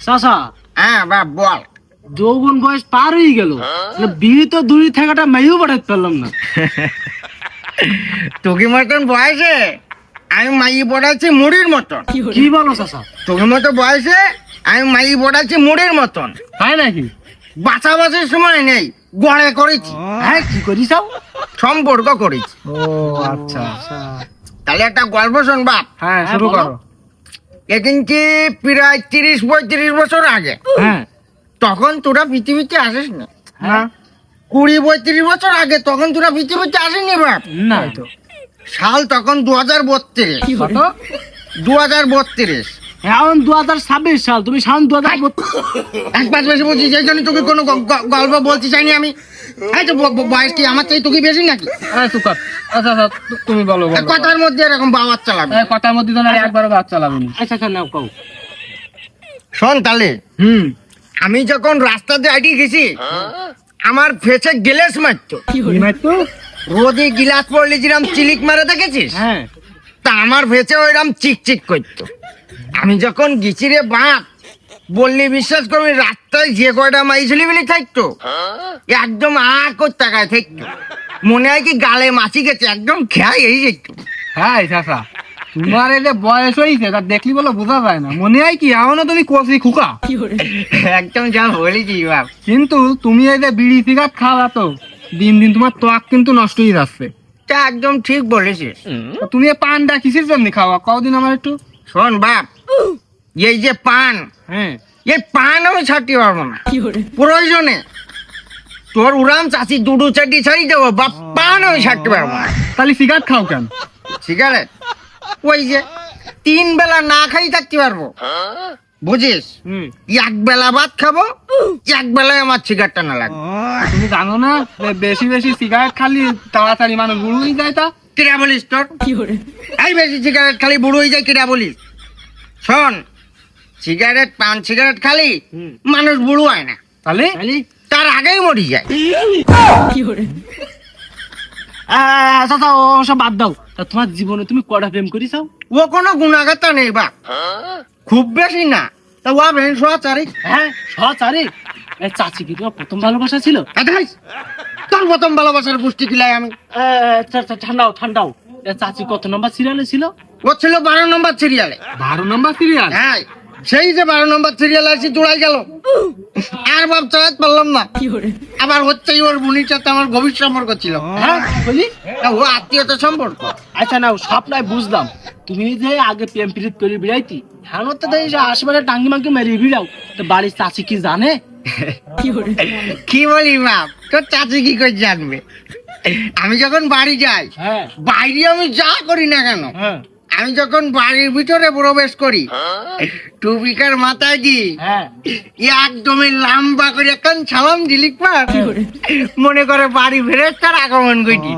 চাচা, হ্যাঁ বাপ বল। যৌবন বয়স পার হয়ে গেল, বিয়ে তো দূরে থাকাটা মেয়েও পাঠাতে পারলাম না। তোকে মতন বয়সে আমি মাই পড়াচ্ছি মুড়ির মতন। কি বলো চাচা? তোকে মতো বয়সে আমি মাই পড়াচ্ছি মুড়ির মতন। তাই নাকি? বাঁচাবাচির সময় নেই, গড়ে করেছি। হ্যাঁ, কি করিস? সম্পর্ক করেছি। ও আচ্ছা। তাহলে একটা গল্প শোন বাপ। হ্যাঁ, শুরু করো। এদিন কি প্রায় 30-35 বছর আগে। হ্যাঁ। তখন তোরা পৃথিবীতে আসিস না। হ্যাঁ। 20-35 বছর আগে তখন তোরা পৃথিবীতে আসেনি বাপ। না তো। সাল তখন 2032। কত? 2032। এখন 2026 সাল, তুমি সাল 2032। এক পাঁচ বেশি বলছিস, এই জন্য তোকে কোনো গল্প বলতে চাইনি আমি। এই তো বয়স কি আমার চাই তোকে বেশি নাকি? আচ্ছা, তুমি বলো। কথার মধ্যে এরকম বাবার চালাবে। কথার মধ্যে তো না, একবারও বাদ চালাবো না। আচ্ছা, নাও কও। শোন তাহলে, আমি যখন রাস্তাতে আইডি গেছি, আমার ফেসে গ্লাস মারতো। রোদে গিলাস পড়লে যেরকম চিলিক মারে দেখেছিস, হ্যাঁ, তা আমার ভেসে ওইরকম চিকচিক করতো। আমি যখন গেছি রে বাপ, বললি বিশ্বাস করবি, রাস্তায় যে কয়টা মাই ছেলেবেলি থাকতো একদম করে তাকায় থাকতো। মনে হয় কি গালে মাছি গেছে, একদম খেয়াই এই যেত। হ্যাঁ চাচা, তোমার এই যে বয়স হয়েছে তা দেখলি বলে বোঝা যায় না। মনে হয় কি এখনো তুমি কচি খুকা। একদম যা বলেছি বাপ। কিন্তু তুমি এই যে বিড়ি সিগারেট খাওয়া, তো দিন দিন তোমার ত্বক কিন্তু নষ্ট হয়ে যাচ্ছে। তা একদম ঠিক বলেছিস। তা তুমি এই পানটা কিসের জন্য খাওয়া, কদিন আমার একটু। শোন বাপ, এই যে পান, হ্যাঁ, এই পান আমি ছাড়তে পারবো না। প্রয়োজনে তোর উড়ান চাষি দুডু চাটি ছাড়ি দেবো বাপ, পান আমি ছাড়তে পারবো না। তাহলে সিগারেট খাও কেন? সিগারেট ওই যে 3 বেলা না খাই থাকতে পারবো, বুঝিস? এক বেলা ভাত খাবো, এক বেলায় আমার সিগারেটটা না লাগবে। তুমি জানো না যে বেশি বেশি সিগারেট খালি তাড়াতাড়ি মানুষ বুড়ো হয়ে যায়? তা কিরা বলিস তোর? এই বেশি সিগারেট খালি বুড়ো হয়ে যায় কিরা বলিস? শোন, সিগারেট পান সিগারেট খালি মানুষ বুড়ো হয় না, তাহলে তার আগেই মরি যায়। চাচা, ও সব বাদ দাও। তা তোমার জীবনে তুমি কটা প্রেম করিসাও? ও কোনো গুণাগাতা নেই বাপ, খুব বেশি না। তা ও ভেন চারি। হ্যাঁ, চারি। চাচি কি তোমার প্রথম ভালোবাসা ছিল? তোর প্রথম ভালোবাসার পুষ্টি কিলাই আমি। ঠান্ডাও। চাচি কত নম্বর সিরিয়ালে ছিল? ও ছিল 12 নম্বর সিরিয়ালে। 12 নম্বর সিরিয়াল? হ্যাঁ, সেই যে 12 নম্বর সিরিয়াল আছে দৌড়াই গেল, আর বাপ চালাতে পারলাম না। আবার হচ্ছে ওর বোনের সাথে আমার গভীর সম্পর্ক ছিল। হ্যাঁ, বলি ও আত্মীয়তা সম্পর্ক। আচ্ছা, নাও সব নাই বুঝলাম। তুমি যে আগে প্রেম প্রীত করে বিড়াইতি, হ্যাঁ তো দেখি যে আশেপাশে টাঙ্গি মাঙ্গি মেরে বিড়াও, তো বাড়ির চাচি কি জানে? কি বলি বাপ, তোর চাচি কি করে জানবে? আমি যখন বাড়ি যাই, হ্যাঁ, বাইরে আমি যা করি না কেন, হ্যাঁ, আমি যখন বাড়ির ভিতরে প্রবেশ করি, টুপিকার মাথায় দিই, হ্যাঁ, একদমই লম্বা করে একখান সালাম দিলিক পার, মনে করে বাড়ি ফেরে তার আগমন করি।